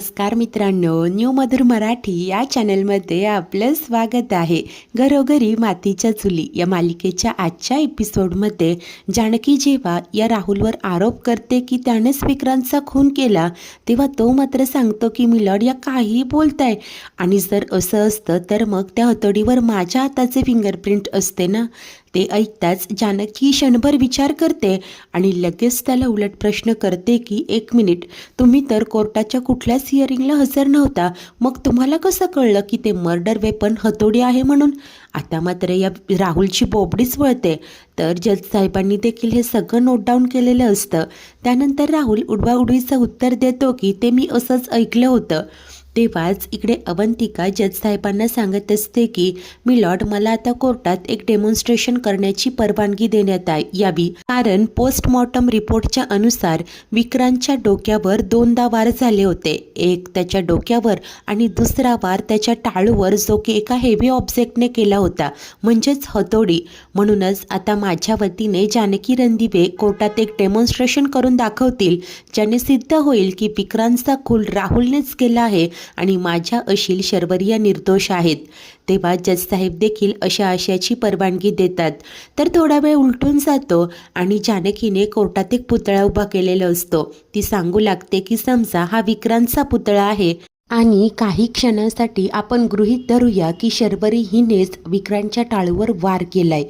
नमस्कार मित्रांनो, न्यू मधुर मराठी या चॅनलमध्ये आपलं स्वागत आहे. घरोघरी मातीच्या चुली या मालिकेच्या आजच्या एपिसोडमध्ये जानकी जेव्हा या राहुलवर आरोप करते की त्यानेच विक्रांतचा खून केला, तेव्हा तो मात्र सांगतो की मिलॉर्ड या काहीही बोलताय, आणि जर असं असतं तर मग त्या हतोडीवर माझ्या हाताचे फिंगरप्रिंट असते ना. ते ऐकताच जानकी क्षणभर विचार करते आणि लगेच त्याला उलट प्रश्न करते की 1 मिनिट, तुम्ही तर कोर्टाच्या कुठल्याच हिअरिंगला हजर नव्हता, मग तुम्हाला कसं कळलं की ते मर्डर वेपन हतोडी आहे म्हणून? आता मात्र या राहुलची बोबडीच वळते. तर जज साहेबांनी देखील हे सगळं नोट डाऊन केलेलं असतं. त्यानंतर राहुल उडवाउडवीचं उत्तर देतो की ते मी असंच ऐकलं होतं. तेव्हाच इकडे अवंतिका जज साहेबांना सांगत असते की मिलॉर्ड, मला आता कोर्टात एक डेमॉन्स्ट्रेशन करण्याची परवानगी देण्यात यावी, कारण पोस्टमॉर्टम रिपोर्टच्या अनुसार विक्रांतच्या डोक्यावर 2दा वार झाले होते. एक त्याच्या डोक्यावर आणि दुसरा वार त्याच्या टाळूवर, जो की एका हेवी ऑब्जेक्टने केला होता, म्हणजेच हतोडी. म्हणूनच आता माझ्या वतीने जानकी रणदिवे कोर्टात एक डेमॉन्स्ट्रेशन करून दाखवतील, ज्याने सिद्ध होईल की विक्रांतचा खून राहुलनेच केला आहे आणि माझ्या अशील शर्वरी निर्दोष आहेत. तेव्हा जज साहेब देखील अशा आशयाची परवानगी देतात. तर थोडा वेळ उलटून जातो आणि जानकीने कोर्टात एक पुतळा उभा केलेला असतो. ती सांगू लागते की समजा हा विक्रांतचा पुतळा आहे आणि काही क्षणांसाठी आपण गृहीत धरूया की शर्वरी हिनेच विक्रांतच्या टाळूवर वार केलाय.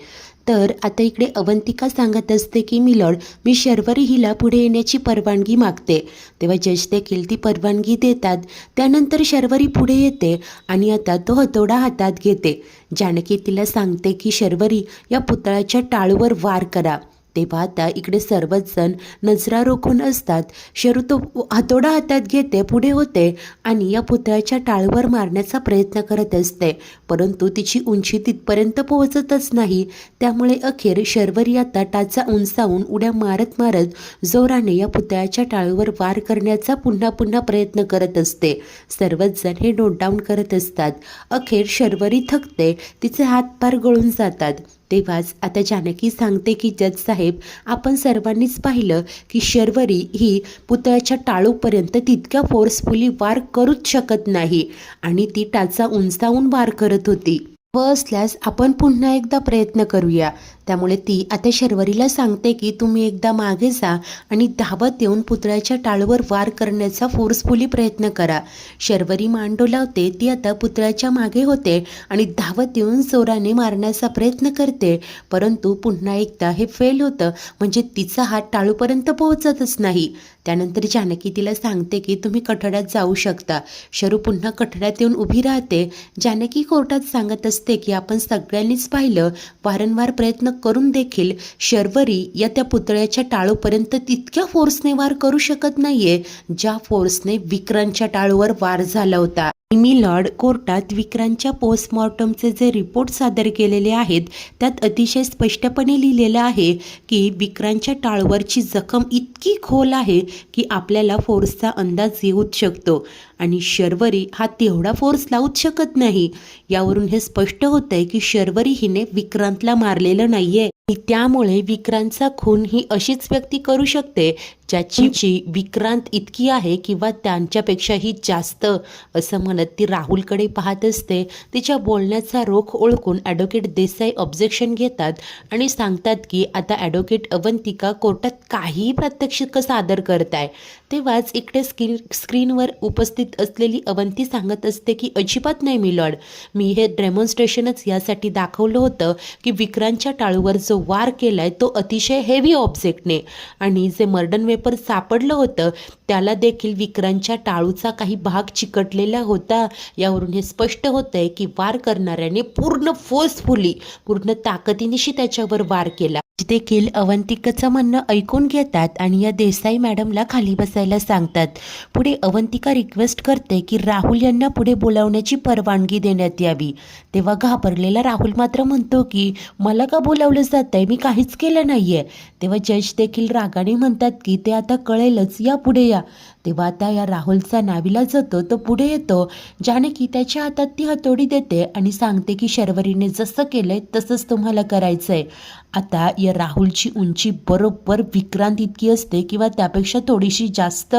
तर आता इकडे अवंतिका सांगत असते की मिलॉर्ड, मी शर्वरी हिला पुढे येण्याची परवानगी मागते. तेव्हा जज देखील ती परवानगी देतात. त्यानंतर शर्वरी पुढे येते आणि आता तो हतोडा हातात घेते. जानकी तिला सांगते की शर्वरी, या पुतळ्याच्या टाळूवर वार करा. तेव्हा आता इकडे सर्वच जण नजरा रोखून असतात. शरू तो हातोडा हातात घेते, पुढे होते आणि या पुतळ्याच्या टाळूवर मारण्याचा प्रयत्न करत असते, परंतु तिची उंची तिथपर्यंत पोहोचतच नाही. त्यामुळे अखेर शर्वरी आता टाचा उंचावून उड्या मारत मारत जोराने या पुतळ्याच्या टाळूवर वार करण्याचा पुन्हा पुन्हा प्रयत्न करत असते. सर्वच जण हे नोट डाऊन करत असतात. अखेर शर्वरी थकते, तिचे हात पार गळून जातात. तेव्हाच आता जानकी सांगते की जज साहेब, आपण सर्वांनीच पाहिलं की शर्वरी ही पुतळ्याच्या टाळूपर्यंत तितक्या फोर्सफुली वार करूच शकत नाही आणि ती टाचा उंचावून वार करत होती. असल्यास आपण पुन्हा एकदा प्रयत्न करूया. त्यामुळे ती आता शर्वरीला सांगते की तुम्ही एकदा मागे जा आणि धावत येऊन पुतळ्याच्या टाळूवर वार करण्याचा फोर्सफुली प्रयत्न करा. शर्वरी मान डोलावते. ती आता पुतळ्याच्या मागे होते आणि धावत येऊन जोराने मारण्याचा प्रयत्न करते, परंतु पुन्हा एकदा हे फेल होतं, म्हणजे तिचा हात टाळूपर्यंत पोहोचतच नाही. त्यानंतर जानकी तिला सांगते की तुम्ही कठड्यात जाऊ शकता. शरू पुन्हा कठड्यात येऊन उभी राहते. जानकी कोर्टात सांगत असते की आपण सगळ्यांनीच पाहिलं, वारंवार प्रयत्न करून देखील शर्वरी या त्या पुतळ्याच्या टाळूपर्यंत तितक्या फोर्सने वार करू शकत नाहीये, ज्या फोर्सने विक्रांतच्या टाळूवर वार झाला होता. मिलॉर्ड, कोर्टात विक्रांतच्या पोस्टमॉर्टमचे जे रिपोर्ट सादर केलेले आहेत, त्यात अतिशय स्पष्टपणे लिहिलेलं आहे की विक्रांतच्या टाळूवरची जखम इतकी खोल आहे की आपल्याला फोर्सचा अंदाज येऊच शकतो आणि शर्वरी हा तेवढा फोर्स लावूच शकत नाही. यावरून हे स्पष्ट होतंय की शर्वरी हिने विक्रांतला मारलेलं नाहीये. त्यामुळे विक्रांतचा खून ही अशीच व्यक्ती करू शकते ज्याची उंची विक्रांत इतकी आहे किंवा त्यांच्यापेक्षाही जास्त, असं म्हणत ती राहुलकडे पाहत असते. तिच्या बोलण्याचा रोख ओळखून ॲडव्होकेट देसाई ऑब्जेक्शन घेतात आणि सांगतात की आता ॲडव्होकेट अवंतिका कोर्टात काहीही प्रात्यक्षिक सादर करताय. तेव्हाच इकडे स्क्रीनवर उपस्थित असलेली अवंती सांगत असते की अजिबात नाही मिलॉर्ड, मी हे डेमॉन्स्ट्रेशनच यासाठी दाखवलं होतं की विक्रांतच्या टाळूवर जो वार केलाय तो अतिशय हेवी ऑब्जेक्टने, आणि जे मर्डर वेपर सापडलं होतं त्याला देखील विक्रांतच्या टाळूचा काही भाग चिकटलेला होता. यावरून हे स्पष्ट होतंय की वार करणाऱ्याने पूर्ण फोर्सफुली, पूर्ण ताकदीनिशी त्याच्यावर वार केला. देखील अवंतिकाचं म्हणणं ऐकून घेतात आणि या देसाई मॅडमला खाली बसायला सांगतात. पुढे अवंतिका रिक्वेस्ट करते की राहुल यांना पुढे बोलावण्याची परवानगी देण्यात यावी. तेव्हा घाबरलेला राहुल मात्र म्हणतो की मला का बोलावलं जातंय, मी काहीच केलं नाहीये. तेव्हा जज देखील रागाने म्हणतात की ते आता कळेलच, या पुढे या. तेव्हा आता या राहुलचा नाविलाज होतो. तो पुढे येतो. जानकी त्याच्या हातात ती हतोडी देते आणि सांगते की शर्वरीने जसं केलंय तसंच तुम्हाला करायचंय. आता या राहुलची उंची बरोबर विक्रांत इतकी असते किंवा त्यापेक्षा थोडीशी जास्त.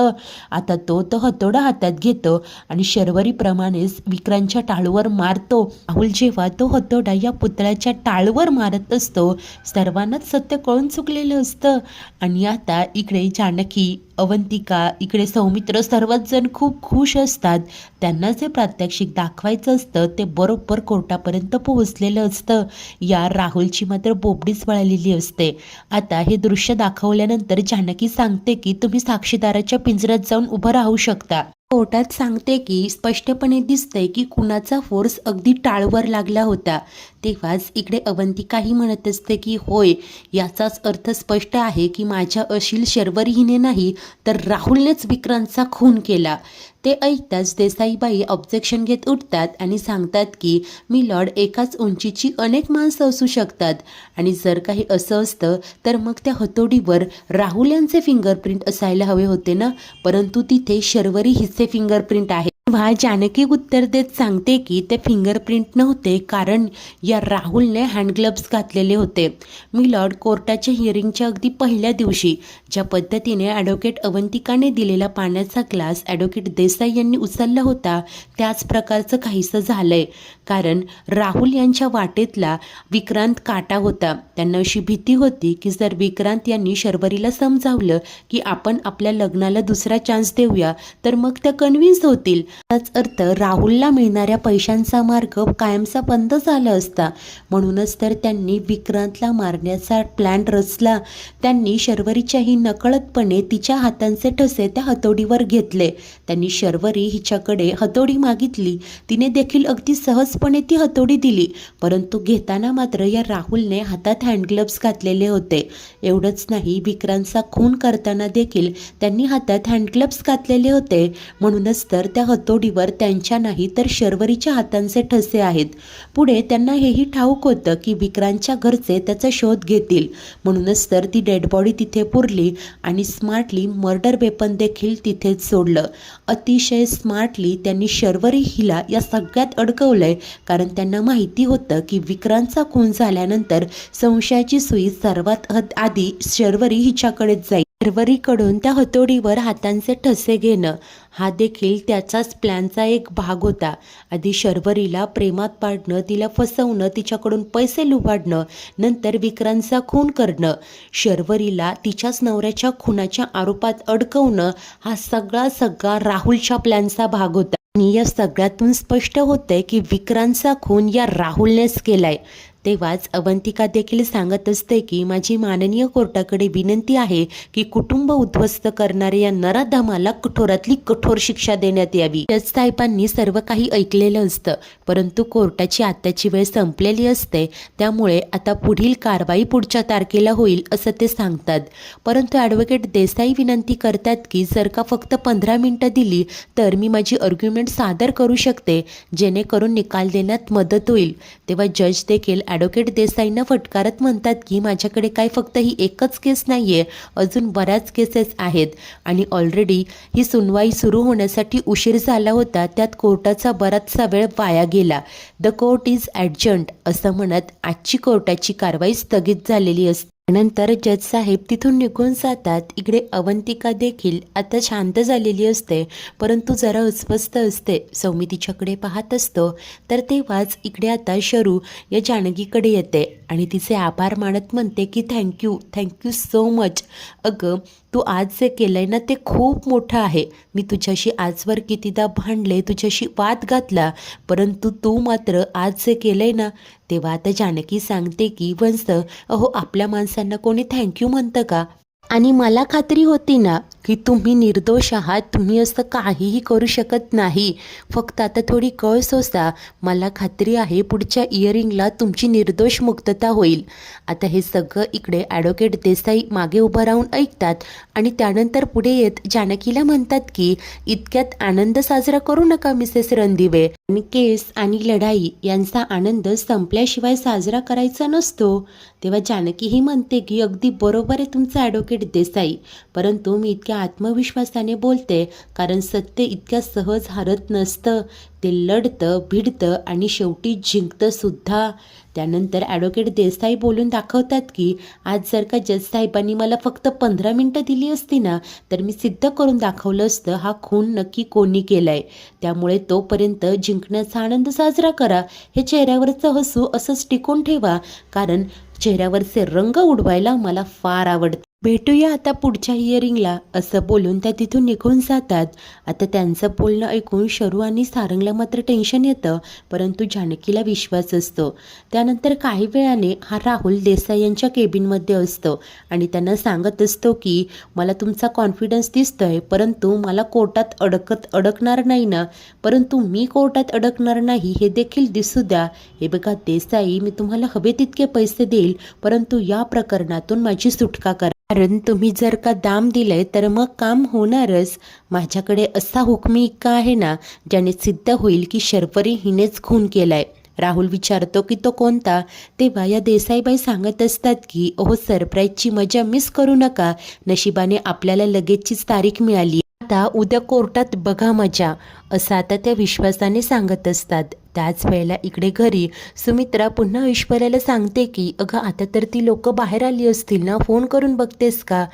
आता तो हतोडा हातात घेतो आणि शर्वरीप्रमाणेच विक्रांतच्या टाळूवर मारतो. राहुल जेव्हा तो हतोडा या पुतळ्याच्या टाळूवर मारत असतो, सर्वांनाच सत्य कळून चुकलेलं असतं. आणि आता इकडे जानकी, अवंतिका, इकडे सौमित्र सर्वच जण खूप खुश असतात. त्यांना जे प्रात्यक्षिक दाखवायचं असतं ते बरोबर कोर्टापर्यंत पोहोचलेलं असतं. या राहुलची मात्र बोबडीच वळलेली असते. आता हे दृश्य दाखवल्यानंतर जानकी सांगते की तुम्ही साक्षीदाराच्या पिंजऱ्यात जाऊन उभं राहू शकता. कोर्टात सांगते की स्पष्टपणे दिसतंय की कुणाचा फोर्स अगदी टाळवर लागला होता. तेव्हाच इकडे अवंतिकाही म्हणत असते की होय, याचाच अर्थ स्पष्ट आहे की माझ्या अशील शर्वरी हिने नाही तर राहुलनेच विक्रांतचा खून केला. ते ऐकताच देसाईबाई ऑब्जेक्शन घेत उठतात आणि सांगतात की मी लॉर्ड, एकाच उंचीची अनेक माणसं असू शकतात आणि जर काही असं असतं तर मग त्या हतोडीवर राहुल यांचे फिंगरप्रिंट असायला हवे होते ना, परंतु तिथे शर्वरी हिचे फिंगरप्रिंट आहे. तेव्हा जानकी उत्तर देत सांगते की ते फिंगरप्रिंट नव्हते, कारण या राहुलने हँडग्लव्स घातलेले होते. मी लॉर्ड, कोर्टाच्या हिअरिंगच्या अगदी पहिल्या दिवशी ज्या पद्धतीने ॲडव्होकेट अवंतिकाने दिलेला पाण्याचा ग्लास ॲडव्होकेट देसाई यांनी उचलला होता त्याच प्रकारचं काहीसं झालंय. कारण राहुल यांच्या वाटेतला विक्रांत काटा होता. त्यांना अशी भीती होती की जर विक्रांत यांनी शर्वरीला समजावलं की आपण आपल्या लग्नाला दुसरा चान्स देऊया तर मग त्या कन्व्हिन्स होतील. याचाच अर्थ राहुलला मिळणाऱ्या पैशांचा मार्ग कायमचा बंद झाला असता. म्हणूनच तर त्यांनी विक्रांतला मारण्याचा प्लॅन रचला. त्यांनी शर्वरीच्याही नकळतपणे तिच्या हातांचे ठसे त्या हतोडीवर घेतले. त्यांनी शर्वरी हिच्याकडे हतोडी मागितली. तिने देखील अगदी सहजपणे ती हतोडी दिली, परंतु घेताना मात्र या राहुलने हातात हँडग्लव्स घातलेले होते. एवढंच नाही, विक्रांतचा खून करताना देखील त्यांनी हातात हँडग्लव्स घातलेले होते. म्हणूनच तर त्या हतोडीवर त्यांच्या नाही तर शर्वरीच्या हातांचे ठसे आहेत. पुढे त्यांना हेही ठाऊक होतं की विक्रांतच्या घरचे त्याचा शोध घेतील. म्हणूनच तर ती डेड बॉडी तिथे पुरली आणि स्मार्टली मर्डर वेपन देखील तिथेच सोडलं. अतिशय स्मार्टली त्यांनी शर्वरी हिला या सगळ्यात अडकवलंय, कारण त्यांना माहिती होतं की विक्रांतचा खून झाल्यानंतर संशयाची सुई सर्वात आधी शर्वरी हिच्याकडेच जाईल. शर्वरीकडून त्या हतोडीवर हातांचे ठसे घेणं हा देखील त्याचाच प्लॅनचा एक भाग होता. आधी शर्वरीला प्रेमात पाडणं, तिला फसवणं, तिच्याकडून पैसे लुबाडणं, नंतर विक्रांतचा खून करणं, शर्वरीला तिच्याच नवऱ्याच्या खुनाच्या आरोपात अडकवणं हा सगळा राहुलच्या प्लॅनचा भाग होता. आणि या सगळ्यातून स्पष्ट होतंय की विक्रांतचा खून या राहुलनेच केलाय. तेव्हाच अवंतिका देखील सांगत असते की माझी माननीय कोर्टाकडे विनंती आहे की कुटुंब उद्ध्वस्त करणाऱ्या या नराधमाला कठोरातली कठोर शिक्षा देण्यात यावी. जज साहेबांनी सर्व काही ऐकलेलं असतं, परंतु कोर्टाची आत्ताची वेळ संपलेली असते. त्यामुळे आता पुढील कारवाई पुढच्या तारखेला होईल असं ते सांगतात. परंतु ॲडव्होकेट देसाई विनंती करतात की जर का फक्त 15 मिनिटं दिली तर मी माझी आर्ग्युमेंट सादर करू शकते, जेणेकरून निकाल देण्यात मदत होईल. तेव्हा जज देखील ॲडव्होकेट देसाईंना फटकारत म्हणतात की माझ्याकडे काय फक्त ही एकच केस नाही आहे, अजून बऱ्याच केसेस आहेत आणि ऑलरेडी ही सुनवाई सुरू होण्यासाठी उशीर झाला होता. त्यात कोर्टाचा बराचसा वेळ वाया गेला. द कोर्ट इज ॲडजंट असं म्हणत आजची कोर्टाची कारवाई स्थगित झालेली असते. नंतर जज साहेब तिथून निघून जातात. इकडे अवंतिका देखील आता शांत झालेली असते, परंतु जरा अस्वस्थ असते. सौमी तिच्याकडे पाहत असतो तर तेव्हाच इकडे आता शरू या जानकीकडे येते आणि तिचे आभार मानत म्हणते की थँक्यू सो मच. अगं, तू आज जे केलंय ना ते खूप मोठं आहे. मी तुझ्याशी आजवर कितीदा भांडले, तुझ्याशी वाद घातला, परंतु तू मात्र आज जे केलंय ना. तेव्हा आता जानकी सांगते की वंस, अहो आपल्या माणसांना कोणी थँक्यू म्हणतं का? आणि मला खात्री होती ना की तुम्ही निर्दोष आहात, तुम्ही असं काहीही करू शकत नाही. फक्त आता थोडी कळ सोसा. मला खात्री आहे पुढच्या इयरिंगला तुमची निर्दोष मुक्तता होईल. आता हे सगळं इकडे ॲडव्होकेट देसाई मागे उभं राहून ऐकतात आणि त्यानंतर पुढे येत जानकीला म्हणतात की इतक्यात आनंद साजरा करू नका मिसेस रणदिवे. आणि केस आणि लढाई यांचा आनंद संपल्याशिवाय साजरा करायचा नसतो. तेव्हा जानकीही म्हणते की अगदी बरोबर आहे तुमचं ॲडव्होकेट ॲडव्होकेट देसाई. परंतु मी इतक्या आत्मविश्वासाने बोलते कारण सत्य इतक्या सहज हरत नसतं, ते लढतं, भिडतं आणि शेवटी जिंकतं सुद्धा. त्यानंतर ॲडव्होकेट देसाई बोलून दाखवतात की आज जर का जज साहेबांनी मला फक्त 15 मिनटं दिली असती ना, तर मी सिद्ध करून दाखवलं असतं हा खून नक्की कोणी केला आहे. त्यामुळे तोपर्यंत जिंकण्याचा आनंद साजरा करा. हे चेहऱ्यावरचं हसू असंच टिकून ठेवा, कारण चेहऱ्यावरचे रंग उडवायला मला फार आवडतं. भेटूया आता पुढच्या हिअरिंगला, असं बोलून त्या तिथून निघून जातात. आता त्यांचं बोलणं ऐकून शरू आणि सारंगला मात्र टेन्शन येतं, परंतु जानकीला विश्वास असतो. त्यानंतर काही वेळाने हा राहुल देसाई यांच्या केबिनमध्ये असतो आणि त्यांना सांगत असतो की मला तुमचा कॉन्फिडन्स दिसतोय, परंतु मला कोर्टात अडकणार नाही ना. परंतु मी कोर्टात अडकणार नाही हे देखील दिसू द्या. हे बघा देसाई, मी तुम्हाला हवे तितके पैसे देईल, परंतु या प्रकरणातून माझी सुटका करा. कारण तुम्ही जर का दाम दिलंय तर मग काम होणारच. माझ्याकडे असा हुकमी इक्का आहे ना, ज्याने सिद्ध होईल की शर्वरी हिनेच खून केलाय. राहुल विचारतो की तो कोणता. तेव्हा या देसाईबाई सांगत असतात की सरप्राईजची मजा मिस करू नका. नशिबाने आपल्याला लगेचचीच तारीख मिळाली. आता उद्या कोर्टात बघा मजा, असं आता त्या विश्वासाने सांगत असतात. त्याच वेळेला इकडे घरी सुमित्रा पुन्हा ऐश्वर्याला सांगते की अगं आता तर ती लोक बाहेर आली असतील ना, फोन करून बघतेस का.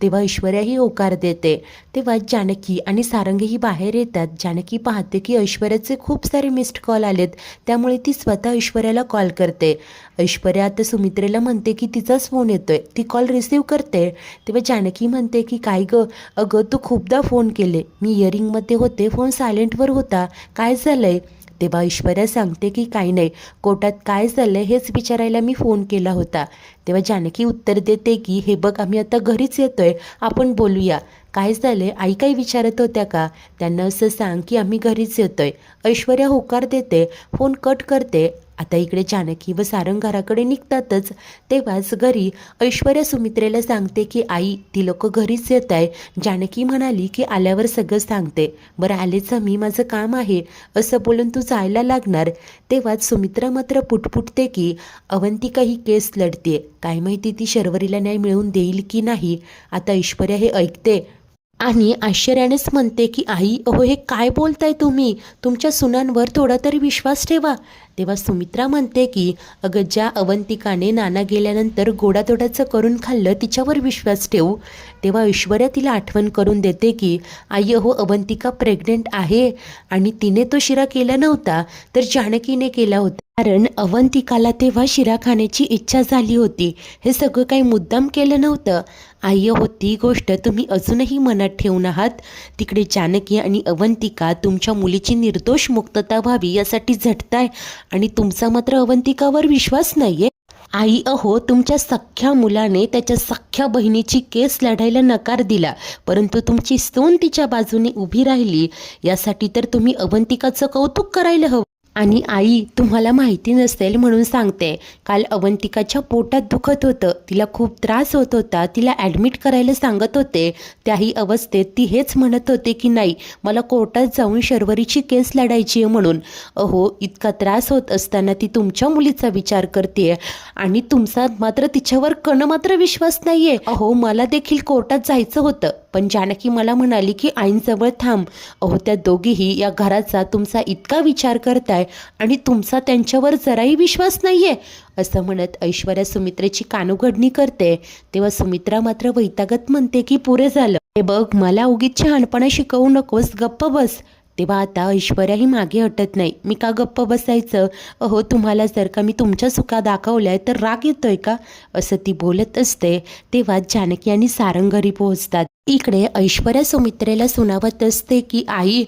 तेव्हा ऐश्वर्याही होकार देते. तेव्हा जानकी आणि सारंगही बाहेर येतात. जानकी पाहते की ऐश्वर्याचे खूप सारे मिस्ड कॉल आलेत, त्यामुळे ती स्वतः ऐश्वर्याला कॉल करते. ऐश्वर्या आता सुमित्रेला म्हणते की तिचाच फोन येतोय. ती कॉल रिसीव करते. तेव्हा जानकी म्हणते की काय गं, अगं तू खूपदा फोन केले, मी इयरिंगमध्ये होते, फोन सायलेंटवर होता, काय झालंय. तेव्हा ऐश्वर्या सांगते की काही नाही, कोर्टात काय झालं हेच विचारायला मी फोन केला होता. तेव्हा जानकी उत्तर देते की हे बघ, आम्ही आता घरीच येतोय, आपण बोलूया. काय झाले, आई काही विचारत होत्या का. त्यांना असं सांग की आम्ही घरीच येतोय. ऐश्वर्या होकार देते, फोन कट करते. आता इकडे जानकी व सारंग घराकडे निघतातच. तेव्हाच घरी ऐश्वर्या सुमित्रेला सांगते की आई, ती लोक घरीच येत आहे. जानकी म्हणाली की आल्यावर सगळं सांगते. बरं आलेच मी, माझं काम आहे, असं बोलून तू जायला लागणार. तेव्हाच सुमित्रा मात्र पुटपुटते की अवंतिका ही केस लढते, काय माहिती ती शर्वरीला न्याय मिळवून देईल की नाही. आता ऐश्वर्या हे ऐकते आणि आश्चर्यानेच म्हणते की आई, हे काय बोलताय तुम्ही, तुमच्या सुनांवर थोडा तरी विश्वास ठेवा. तेव्हा सुमित्रा म्हणते की अगं, ज्या अवंतिकाने नाना गेल्यानंतर गोडातोडाचं करून खाल्लं तिच्यावर विश्वास ठेवू. तेव्हा ऐश्वर्या तिला आठवण करून देते की आई, अवंतिका प्रेग्नेंट आहे आणि तिने तो शिरा केला नव्हता, तर जानकीने केला होता. कारण अवंतिकाला तेव्हा शिरा खाण्याची इच्छा झाली होती. हे सगळं काही मुद्दाम केलं नव्हतं. आई, ती गोष्ट तुम्ही अजूनही मनात ठेवून आहात. तिकडे जानकी आणि अवंतिका तुमच्या मुलीची निर्दोष मुक्तता व्हावी यासाठी झटताय आणि तुमचा मात्र अवंतिकावर विश्वास नाहीये. आई, तुमच्या सख्ख्या मुलाने त्याच्या सख्ख्या बहिणीची केस लढायला नकार दिला, परंतु तुमची सून तिच्या बाजूने उभी राहिली, यासाठी तर तुम्ही अवंतिकाचं कौतुक करायला हवं. आणि आई, तुम्हाला माहिती नसेल म्हणून सांगते, काल अवंतिकाच्या पोटात दुखत होतं, तिला खूप त्रास होत होता, तिला ॲडमिट करायला सांगत होते. त्याही अवस्थेत ती हेच म्हणत होते की नाही, मला कोर्टात जाऊन शर्वरीची केस लढायची आहे म्हणून. इतका त्रास होत असताना ती तुमच्या मुलीचा विचार करते आणि तुमचा मात्र तिच्यावर मात्र विश्वास नाही आहे. मला देखील कोर्टात जायचं होतं, पण जानकी मला म्हणाली की आईंजवळ थांब. त्या दोघीही या घराचा तुमचा इतका विचार करताय आणि तुमचा त्यांच्यावर जराही विश्वास नाहीये, असं म्हणत ऐश्वर्या सुमित्रेची कानउघडणी करते. तेव्हा सुमित्रा मात्र वैतागत म्हणते की पुरे झालं, हे बघ, मला उगीच शहाणपणा शिकवू नकोस, गप्प बस. तेव्हा आता ऐश्वर्याही मागे हटत नाही. मी का गप्प बसायचं, तुम्हाला जर का मी तुमच्या चुका दाखवल्याय तर राग येतोय का, असं ती बोलत असते. तेव्हा जानकी आणि सारंग घरी पोहोचतात. इकडे ऐश्वर्या सुमित्रेला सुनावत असते की आई,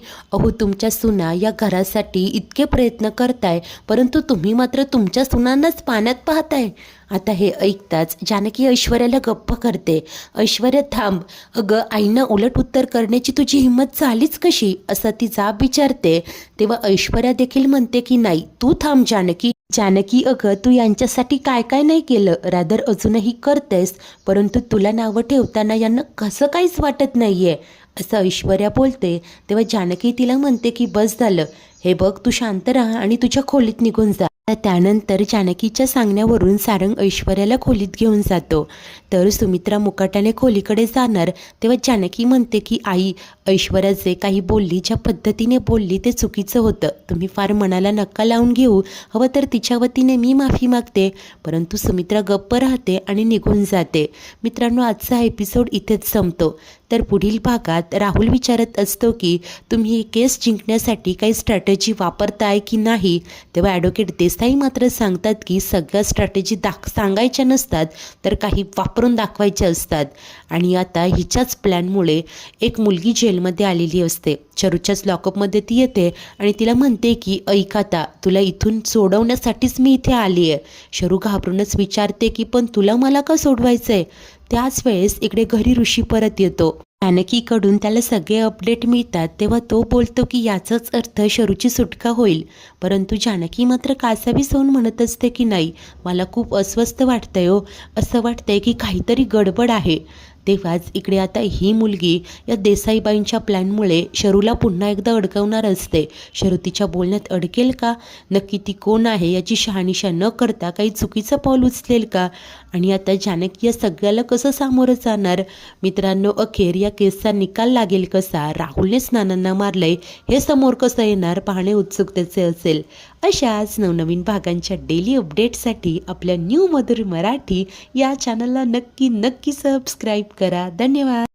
तुमच्या सुना या घरासाठी इतके प्रयत्न करताय, परंतु तुम्ही मात्र तुमच्या सुनांनाच पाण्यात पाहताय. आता हे ऐकताच जानकी ऐश्वर्याला गप्प करते. ऐश्वर्या, थांब, अगं आईनं उलट उत्तर करण्याची तुझी हिंमत झालीच कशी, असं ती जाब विचारते. तेव्हा ऐश्वर्या देखील म्हणते की नाही, तू थांब जानकी. जानकी, अगं तू यांच्यासाठी काय काय नाही केलं, रादर अजूनही करतेस, परंतु तुला नावं ठेवताना यांना कसं काहीच वाटत नाहीये, असं ऐश्वर्या बोलते. तेव्हा जानकी तिला म्हणते की बस झालं, हे बघ, तू शांत राहा आणि तुझ्या खोलीत निघून जा. त्यानंतर जानकीच्या सांगण्यावरून सारंग ऐश्वर्याला खोलीत घेऊन जातो. तर सुमित्रा मुकाट्याने खोलीकडे जाणार तेव्हा जानकी म्हणते की आई, ऐश्वर्या जे काही बोलली, ज्या पद्धतीने बोलली ते चुकीचं होतं. तुम्ही फार मनाला नका लावून घेऊ. हवं तर तिच्या वतीने मी माफी मागते. परंतु सुमित्रा गप्प राहते आणि निघून जाते. मित्रांनो, आजचा एपिसोड इथेच संपतो. तर पुढील भागात राहुल विचारत असतो की तुम्ही ही केस जिंकण्यासाठी काही स्ट्रॅटेजी वापरताय की नाही. तेव्हा ॲडव्होकेट देसाई मात्र सांगतात की सगळ्या स्ट्रॅटेजी सांगायच्या नसतात, तर काही वापरून दाखवायच्या असतात. आणि आता हिच्याच प्लॅनमुळे एक मुलगी जेलमध्ये आलेली असते. शरूच्याच लॉकअपमध्ये ती येते आणि तिला म्हणते की ऐक, आता तुला इथून सोडवण्यासाठीच मी इथे आली आहे. शरू घाबरूनच विचारते की पण तुला मला का सोडवायचं आहे. त्याच वेळेस इकडे घरी ऋषी परत येतो. जानकीकडून त्याला सगळे अपडेट मिळतात. तेव्हा तो बोलतो की याचाच अर्थ शरूची सुटका होईल. परंतु जानकी मात्र कासावीस होऊन म्हणत असते की नाही, मला खूप अस्वस्थ वाटतंय हो. असं वाटतंय की काहीतरी गडबड आहे. तेव्हाच इकडे आता ही मुलगी या देसाईबाईंच्या प्लॅनमुळे शरूला पुन्हा एकदा अडकवणार असते. शरू तिच्या बोलण्यात अडकेल का? नक्की ती कोण आहे याची शहानिशा न करता काही चुकीचं पाऊल उचलेल का? आणि आता जानकी या सगळ्याला कसं सामोरं जाणार? मित्रांनो, अखेर या केसचा निकाल लागेल कसा? राहुलनेच नानांना मारलंय हे समोर कसं येणार पाहणे उत्सुकतेचे असेल. अशाच नवनवीन भागांच्या डेली अपडेटसाठी आपल्या न्यू मधुर मराठी या चॅनलला नक्की सबस्क्राईब करा. धन्यवाद.